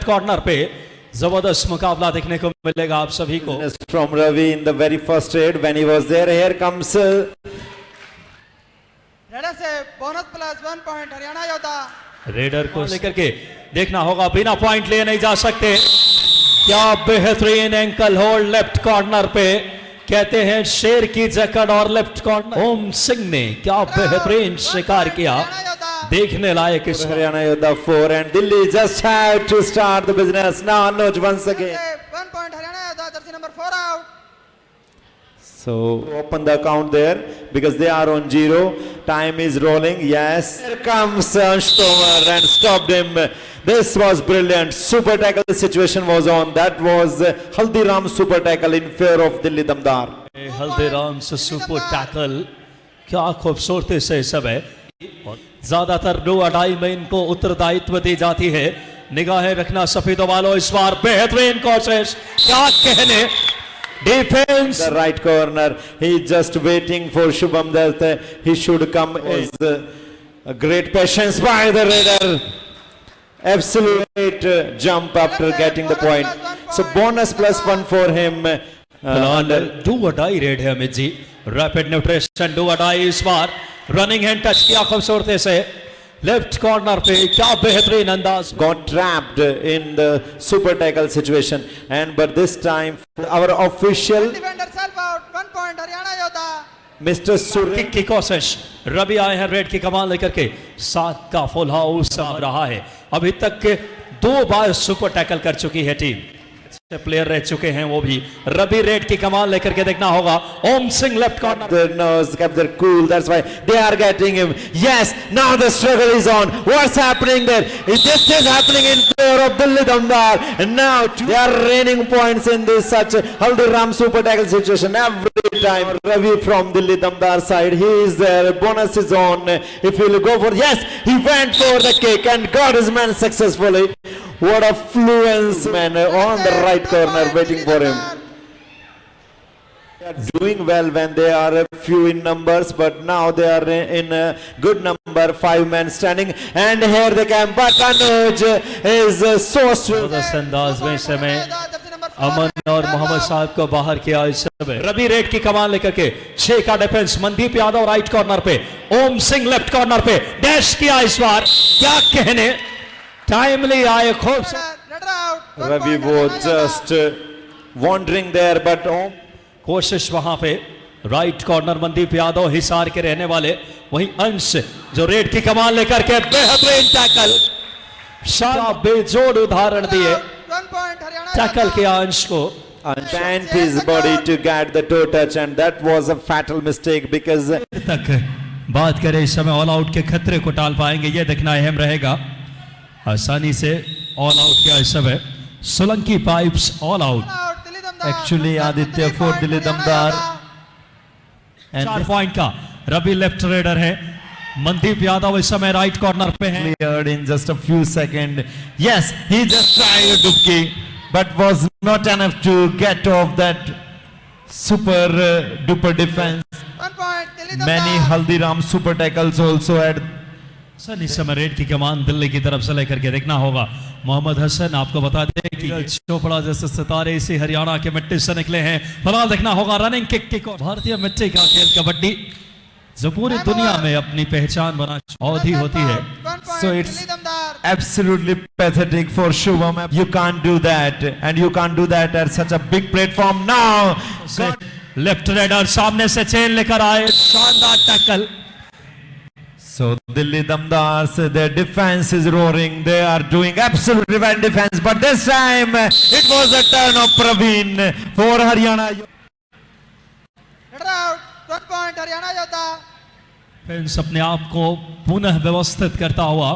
Left corner पे जबरदस्त मुकाबला देखने को मिलेगा आप सभी को। From Ravi in the very first raid when he was there. Here comes raider से बोनस प्लस 1 पॉइंट हरियाणा योद्धा। रेडर को लेकर के देखना होगा, बिना पॉइंट लिए नहीं जा सकते। क्या बेहतरीन एंकल होल्ड लेफ्ट कॉर्नर पे, कहते हैं शेर की जकड़। और लेफ्ट कॉर्नर ओम सिंह ने क्या बेहतरीन शिकार किया, देखने लायक इस Haryana Yodha 4 and Delhi just have to start the business now. Anuj once again. 1 point Haryana Yoddha, jersey number 4 out. So open the account there because they are on 0. Time is rolling. Yes. Here comes Ansh Tomar and stopped him. This was brilliant. Super tackle situation was on. That was Haldiram super tackle in favor of Delhi Damdar. Haldiram से super tackle, क्या खूबसूरती से सब है। ज्यादातर दो अढ़ाई में इनको उत्तरदायित्व दी जाती है। निगाहें रखना सफेदों वालों, इस बार बेहतरीन कोशिश, क्या कहने। Defence The right corner. He just waiting for Shubham that he should come. Is a great patience by the raider. Absolute jump after getting the point. So bonus plus 1 for him. Do or die raid है Amit ji. Rapid nutrition do or die, इस बार running hand touch किया खूबसूरती से left corner पे, क्या बेहतरीन अंदाज। Got trapped in the super tackle situation and but this time our official defender self out. 1 point Haryana योद्धा। Mr. Surya किक की कोशिश, रवि आए हैं रेड की कमान लेकर के, 7 का फुल हाउस आ रहा है। अभी तक के 2 बार सुपर टैकल कर चुकी है टीम, प्लेयर रह चुके हैं वो भी। रवि रेड की कमान लेकर के देखना होगा। Om Singh left corner, their nose kept their cool, that's why they are getting him. Yes, now the struggle is on. What's happening there? This is happening in favor of Delhi Damdar and now they are raining points in this such Haldiram super tackle situation every time. Ravi from Delhi Damdar side, he is there, bonus is on. If he will go for, yes, he went for the kick and got his man successfully. What a fluence man on the right corner waiting for him. They are doing well when they are few in numbers, but now they are in a good number, 5 men standing and here they come. But Anuj is so swift. अंदाज में इस समय अमन और मोहम्मद साहब को बाहर किया। इस समय रवि रेड की कमान लेकर के 6 का defence, Mandeep Yadav right corner पे, ओम सिंह लेफ्ट कॉर्नर पे डैश किया। इस बार क्या कहने, टाइमली आए खूब। Raider out. Ravi was just wandering there, but कोशिश वहां पे राइट कॉर्नर मनदीप यादव हिसार के रहने वाले, वहीं अंश जो रेड की कमान लेकर के बेहतरीन टैकल, शानदार बेजोड़ उदाहरण दिए। 1 पॉइंट हरियाणा। टैकल किया अंश को, bent his body to get the toe touch and that was a fatal mistake because तक बात करें इस समय ऑल आउट के खतरे को टाल पाएंगे, यह देखना अहम रहेगा। आसानी से ऑल आउट किया इस समय Solanki pipes all out. actually Aditya for Delhi Damdar and 4 point का रवि लेफ्ट रेडर है, मनदीप यादव इस समय राइट कॉर्नर पे है। cleared in just a few seconds. Yes, he just tried a dubki but was not enough to get off that super duper defense. 1 point Delhi Many Haldiram super tackles also had. Sir इस समय red की कमान दिल्ली की तरफ से लेकर के देखना होगा। मोहम्मद हसन आपको बता दें कि चोपड़ा जैसे सितारे इसी हरियाणा के मिट्टी से निकले हैं। फिलहाल देखना होगा रनिंग किक और भारतीय मिट्टी का खेल कबड्डी जो पूरी दुनिया में अपनी पहचान बना औधी होती है। So it's absolutely pathetic for Shubham. You can't do that and you can't do that at such a big platform now. Left raider सामने से चेन लेकर आए, शानदार tackle. So Delhi Damdars, their defense is roaring. They are doing absolutely well defense, but this time it was a turn of Praveen for Haryana. Raider out. 1 point Haryana योद्धा। Defence अपने आप को पुनः व्यवस्थित करता हुआ,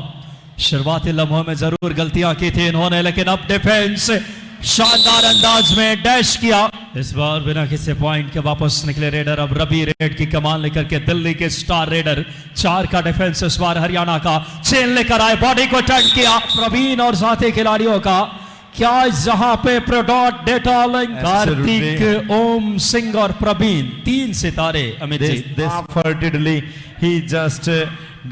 शुरुआती लम्हों में जरूर गलतियां की थी इन्होंने, लेकिन अब डिफेंस शानदार अंदाज में डैश किया। इस बार बिना किसी पॉइंट के वापस निकले रेडर। अब रवि रेड की कमान लेकर के दिल्ली के स्टार रेडर, 4 का डिफेंस इस बार हरियाणा का, चेन लेकर आए, बॉडी को टर्न किया। प्रवीण और साथी खिलाड़ियों का क्या जहां पे प्रोडॉट डेटॉलिंग, कार्तिक, ओम सिंह और प्रवीण 3 सितारे। Amit ji This he just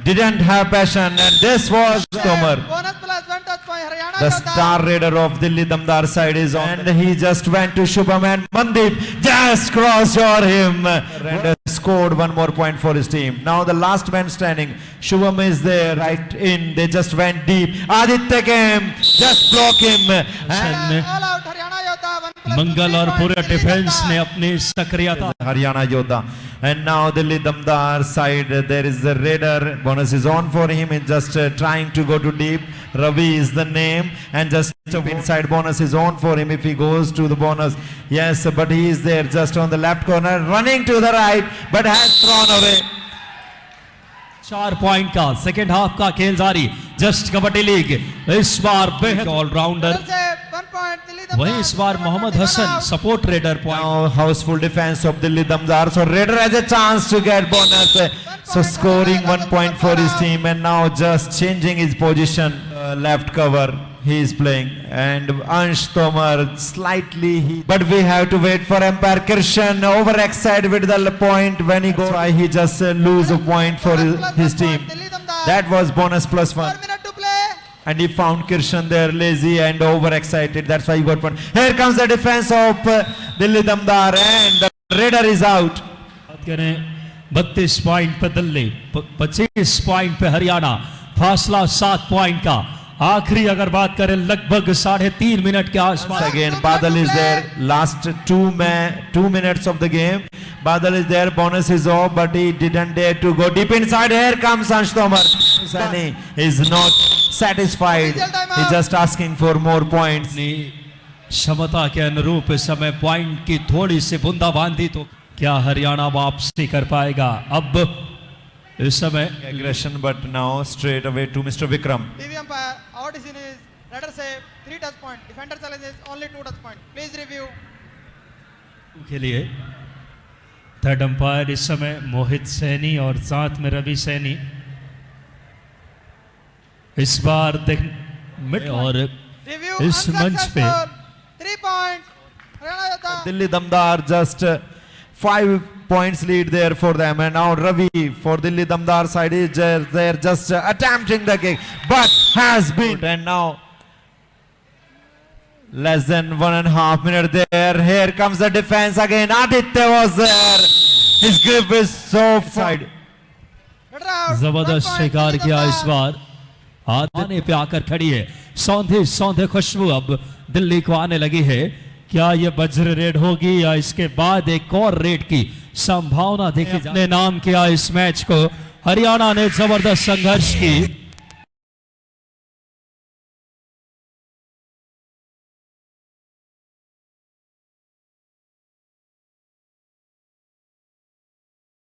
didn't have passion and this was Tomar. Bonus plus 1 touch by Haryana The Yodha. star raider of Delhi Damdar side is on, and he just went to Shubham, and Mandeep just crossed over him and scored one more point for his team. Now the last man standing, Shubham is there right in. They just went deep. Aditya came, just block him. And All out Haryana Yodha. 1+2 मंगल और 3 पूरे points, Delhi defence Damdar. ने अपनी सक्रियता Haryana Yodha. And now Delhi Damdar side, there is the raider. Bonus is on for him. He's just trying to go to deep. Ravi is the name, and just inside bonus is on for him if he goes to the bonus. Yes, but he is there just on the left corner, running to the right, but has thrown away. 4 point का second half का खेल जारी। Just kabaddi league इस बार बेहद allrounder, Double save, 1 point, Delhi Damdar. वहीं इस बार Mohammad Hasan support raider point. Now houseful defense of Delhi Damdar, so Raider has a chance to get bonus. So scoring 1 point for his team, and now just changing his position, left cover he is playing, and Ansh Tomar slightly but we have to wait for umpire Kirshan overexcited with the point when he goes. Why he just lose a point for his team. Delhi Damdar. That was bonus plus 4 1. minutes to play. And he found Kirshan there lazy and overexcited. That's why he got one. Here comes the defense of Delhi Damdar, and the Raider is out. बात करें 32 point पे Delhi, 25 point पे हरियाणा, फासला 7 point का। आखिरी अगर बात करें लगभग 3.5 मिनट के आसपास। Again, Badal is there. Last 2 minutes of the game. Badal is there. Bonus is off, but he didn't dare to go deep inside. Here comes Ansh Tomar. Sani is not satisfied. He's just asking for more points. अपनी क्षमता के अनुरूप इस समय point की थोड़ी सी बूंदाबांदी, तो क्या हरियाणा वापसी कर पाएगा? अब इस समय Aggression, but now straight away to Mr. Vikram. TV umpire, our decision is raider save, 3 touch point. Defender challenges only 2 touch point. Please review. के लिए थर्ड अंपायर इस समय मोहित सैनी और साथ में रवि सैनी। इस बार देख मिड और Review इस मंच पे unsuccessful. 3 points. Haryana Yodha. Delhi Damdar just 5 points lead there for them, and now Ravi for Delhi Damdar side is there just attempting the kick, but has been, and now less than 1.5 minutes there. Here comes the defense again. Aditya was there. His grip is so side. Raider out. जबरदस्त 1 point, शिकार Delhi किया इस Damdar. बार। आने पे आकर खड़ी है, सौंधे सौंधे खुशबू अब दिल्ली को आने लगी है। क्या ये वज्र रेड होगी या इसके बाद एक और रेड की संभावना देखी जाए? नाम किया इस मैच को। हरियाणा ने जबरदस्त संघर्ष की।